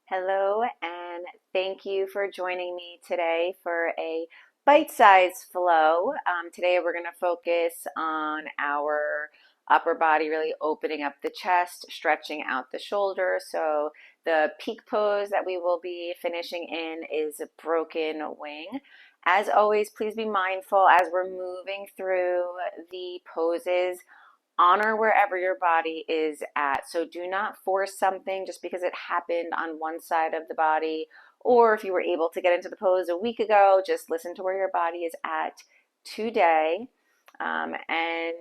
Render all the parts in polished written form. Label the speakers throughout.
Speaker 1: Hello, and thank you for joining me today for a bite-sized flow. Today we're going to focus on our upper body, really opening up the chest, stretching out the shoulder. So the peak pose that we will be finishing in is a broken wing. As always, please be mindful as we're moving through the poses. Honor wherever your body is at. So do not force something just because it happened on one side of the body, or if you were able to get into the pose a week ago, just listen to where your body is at today. And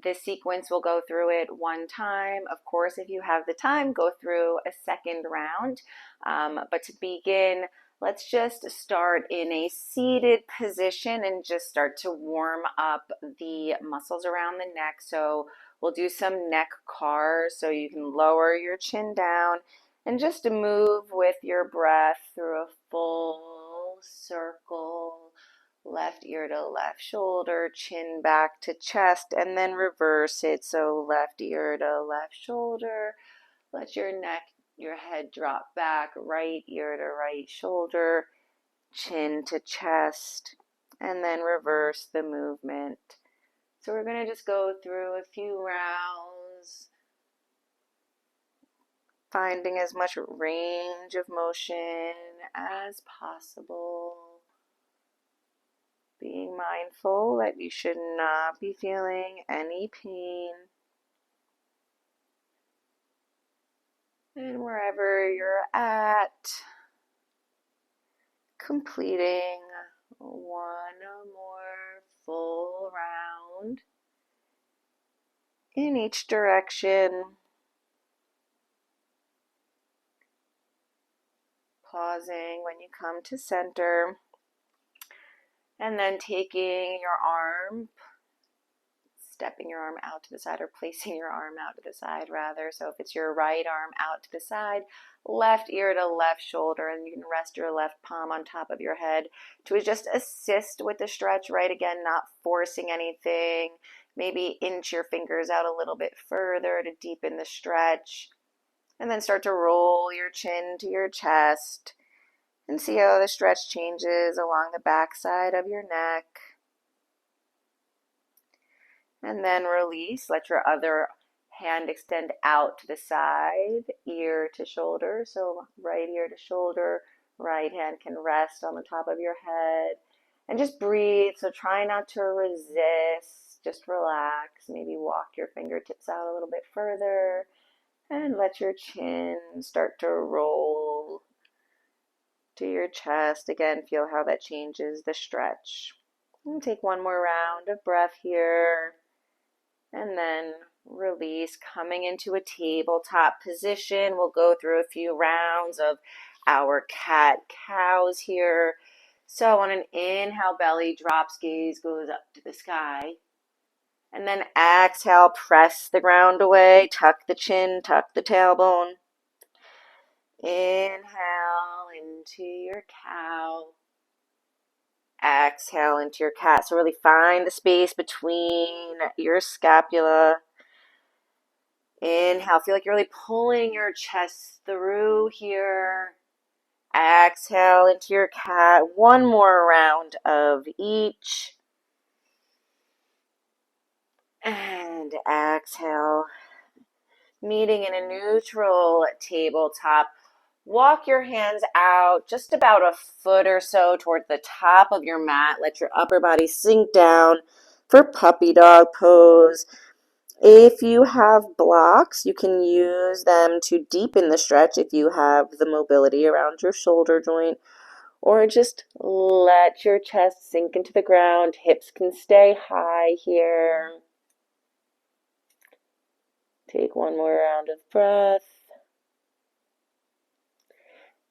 Speaker 1: this sequence will go through it one time. Of course, if you have the time, go through a second round. But to begin, let's just start in a seated position and just start to warm up the muscles around the neck. So we'll do some neck cars, so you can lower your chin down and just move with your breath through a full circle, left ear to left shoulder, chin back to chest, and then reverse it. So left ear to left shoulder, let your head drop back, right ear to right shoulder, chin to chest, and then reverse the movement. So we're going to just go through a few rounds, finding as much range of motion as possible. Being mindful that you should not be feeling any pain. And wherever you're at, completing one more full round in each direction. Pausing when you come to center. And then taking your arm, stepping your arm out to the side, or placing your arm out to the side rather. So if it's your right arm out to the side, left ear to left shoulder, and you can rest your left palm on top of your head to just assist with the stretch, right? Again, not forcing anything. Maybe inch your fingers out a little bit further to deepen the stretch. And then start to roll your chin to your chest and see how the stretch changes along the back side of your neck. And then release. Let your other hand extend out to the side, ear to shoulder. So right ear to shoulder, right hand can rest on the top of your head. And just breathe. So try not to resist. Just relax. Maybe walk your fingertips out a little bit further. And let your chin start to roll to your chest. Again, feel how that changes the stretch. And take one more round of breath here. And then release, coming into a tabletop position. We'll go through a few rounds of our cat-cows here. So on an inhale, belly drops, gaze goes up to the sky. And then exhale, press the ground away, tuck the chin, tuck the tailbone. Inhale into your cow. Exhale into your cat. So really find the space between your scapula. Inhale, feel like you're really pulling your chest through here. Exhale into your cat. One more round of each. And exhale. Meeting in a neutral tabletop. Walk your hands out just about a foot or so toward the top of your mat. Let your upper body sink down for puppy dog pose. If you have blocks, you can use them to deepen the stretch if you have the mobility around your shoulder joint, or just let your chest sink into the ground. Hips can stay high here. Take one more round of breath.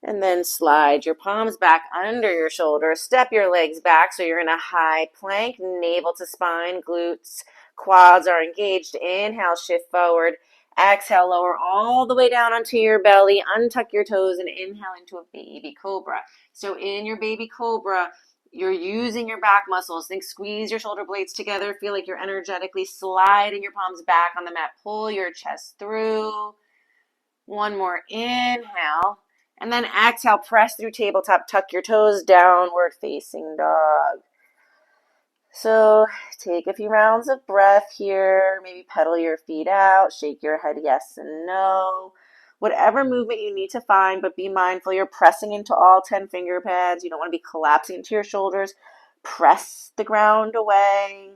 Speaker 1: And then slide your palms back under your shoulders. Step your legs back so you're in a high plank, navel to spine, glutes, quads are engaged. Inhale, shift forward. Exhale, lower all the way down onto your belly. Untuck your toes and inhale into a baby cobra. So in your baby cobra, you're using your back muscles. Think squeeze your shoulder blades together. Feel like you're energetically sliding your palms back on the mat. Pull your chest through. One more inhale. And then exhale, press through tabletop, tuck your toes, downward facing dog. So take a few rounds of breath here, maybe pedal your feet out, shake your head yes and no. Whatever movement you need to find, but be mindful you're pressing into all 10 finger pads. You don't want to be collapsing into your shoulders. Press the ground away.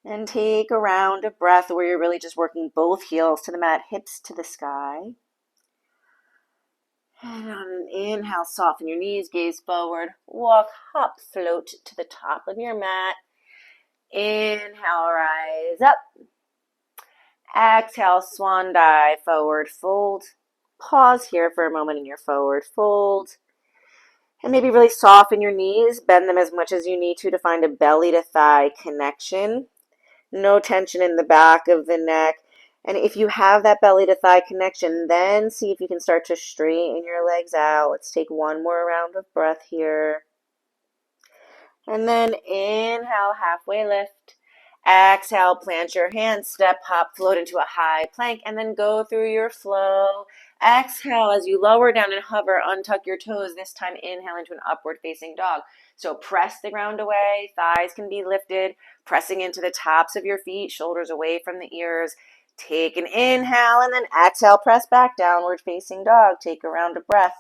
Speaker 1: And take a round of breath where you're really just working both heels to the mat, hips to the sky. And on an inhale, soften your knees, gaze forward, walk, hop, float to the top of your mat. Inhale, rise up. Exhale, swan dive, forward fold. Pause here for a moment in your forward fold. And maybe really soften your knees, bend them as much as you need to find a belly to thigh connection. No tension in the back of the neck. And if you have that belly to thigh connection, then see if you can start to straighten your legs out. Let's take one more round of breath here. And then inhale, halfway lift. Exhale, plant your hands, step, hop, float into a high plank, and then go through your flow. Exhale as you lower down and hover, untuck your toes. This time, inhale into an upward facing dog. So press the ground away, thighs can be lifted, pressing into the tops of your feet, shoulders away from the ears. Take an inhale and then exhale, press back, downward facing dog. Take a round of breath.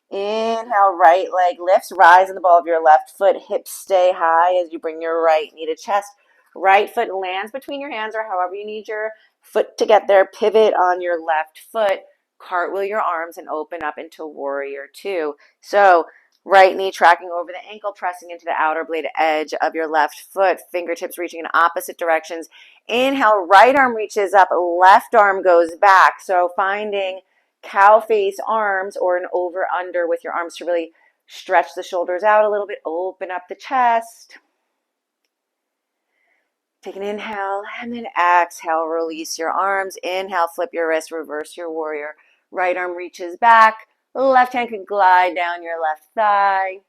Speaker 1: Inhale, right leg lifts, rise in the ball of your left foot, hips stay high as you bring your right knee to chest. Right foot lands between your hands or however you need your foot to get there. Pivot on your left foot, cartwheel your arms and open up into warrior two. So right knee tracking over the ankle, pressing into the outer blade edge of your left foot, fingertips reaching in opposite directions. Inhale, right arm reaches up, left arm goes back. So finding cow face arms or an over under with your arms to really stretch the shoulders out a little bit, open up the chest. Take an inhale and then exhale, release your arms. Inhale, flip your wrist, reverse your warrior. Right arm reaches back, left hand can glide down your left thigh.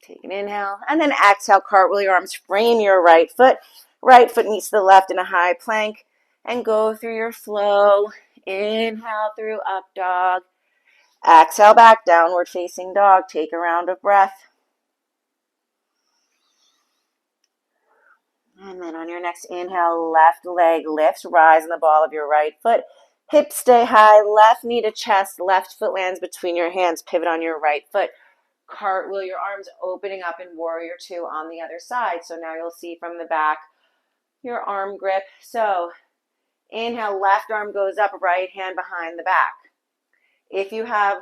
Speaker 1: Take an inhale and then exhale, cartwheel your arms, frame your right foot. Right foot meets the left in a high plank and go through your flow. Inhale through up dog. Exhale back, downward facing dog. Take a round of breath. And then on your next inhale, left leg lifts, rise in the ball of your right foot. Hips stay high, left knee to chest, left foot lands between your hands, pivot on your right foot. Cartwheel your arms, opening up in warrior two on the other side. So now you'll see from the back your arm grip. So inhale, left arm goes up, right hand behind the back. If you have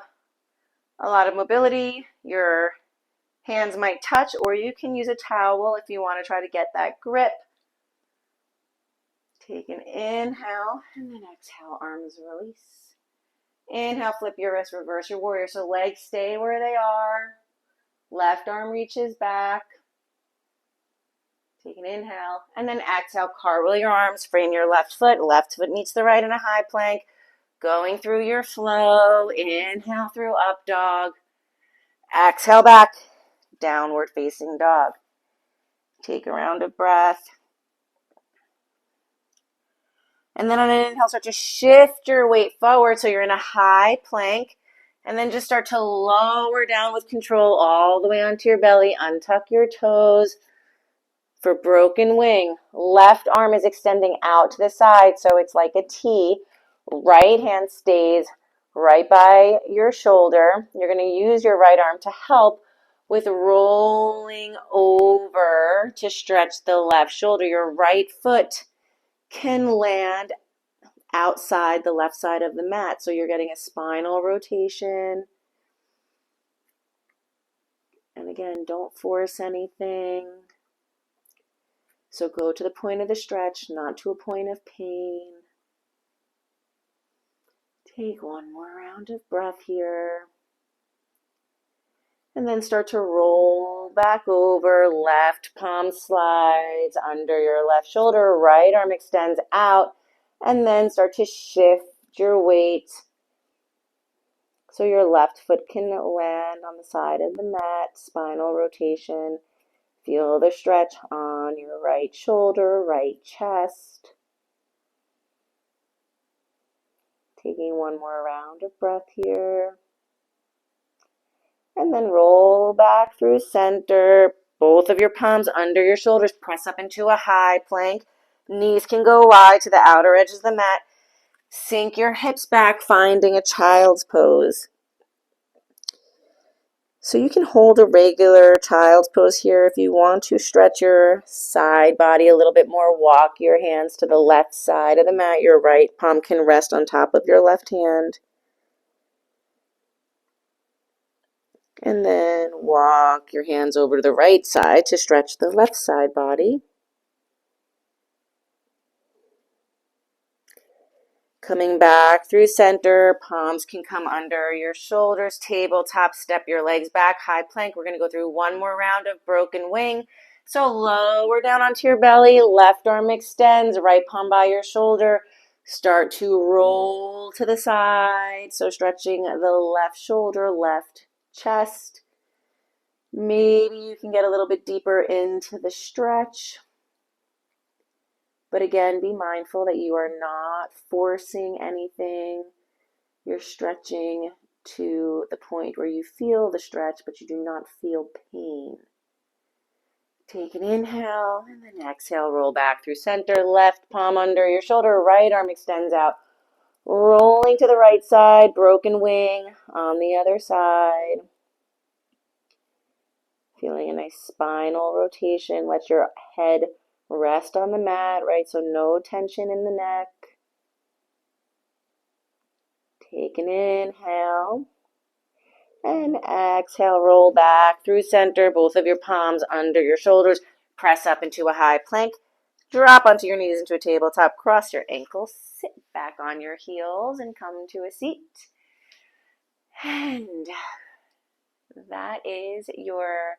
Speaker 1: a lot of mobility, your hands might touch, or you can use a towel if you want to try to get that grip. Take an inhale and then exhale, arms release. Inhale, flip your wrist, reverse your warrior. So legs stay where they are. Left arm reaches back. Take an inhale and then exhale, cartwheel your arms, frame your left foot meets the right in a high plank. Going through your flow, inhale through up dog. Exhale back, downward facing dog. Take a round of breath. And then on an inhale, start to shift your weight forward so you're in a high plank. And then just start to lower down with control all the way onto your belly. Untuck your toes for broken wing. Left arm is extending out to the side, so it's like a T. Right hand stays right by your shoulder. You're going to use your right arm to help with rolling over to stretch the left shoulder. Your right foot can land outside the left side of the mat, so you're getting a spinal rotation. And again, don't force anything. So go to the point of the stretch, not to a point of pain. Take one more round of breath here. And then start to roll back over. Left palm slides under your left shoulder. Right arm extends out. And then start to shift your weight so your left foot can land on the side of the mat. Spinal rotation. Feel the stretch on your right shoulder, right chest. Taking one more round of breath here. And then roll back through center. Both of your palms under your shoulders. Press up into a high plank. Knees can go wide to the outer edges of the mat. Sink your hips back, finding a child's pose. So you can hold a regular child's pose here. If you want to stretch your side body a little bit more, walk your hands to the left side of the mat. Your right palm can rest on top of your left hand. And then walk your hands over to the right side to stretch the left side body. Coming back through center, palms can come under your shoulders, tabletop, step your legs back, high plank. We're going to go through one more round of broken wing. So lower down onto your belly, left arm extends, right palm by your shoulder. Start to roll to the side. So stretching the left shoulder, left chest. Maybe you can get a little bit deeper into the stretch. But again, be mindful that you are not forcing anything. You're stretching to the point where you feel the stretch, but you do not feel pain. Take an inhale and then exhale. Roll back through center. Left palm under your shoulder. Right arm extends out. Rolling to the right side. Broken wing on the other side. Feeling a nice spinal rotation. Let your head rest on the mat, right? So no tension in the neck. Take an inhale and exhale. Roll back through center. Both of your palms under your shoulders. Press up into a high plank. Drop onto your knees into a tabletop. Cross your ankles. Sit back on your heels and come to a seat. And that is your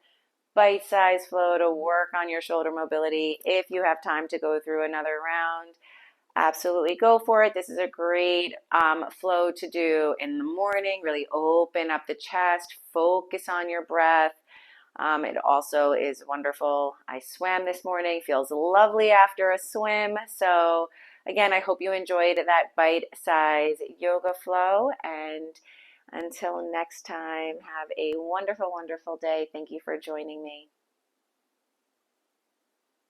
Speaker 1: bite-sized flow to work on your shoulder mobility. If you have time to go through another round, absolutely go for it. This is a great flow to do in the morning. Really open up the chest, focus on your breath. It also is wonderful. I swam this morning, feels lovely after a swim. So again, I hope you enjoyed that bite-size yoga flow, and until next time, have a wonderful, wonderful day. Thank you for joining me.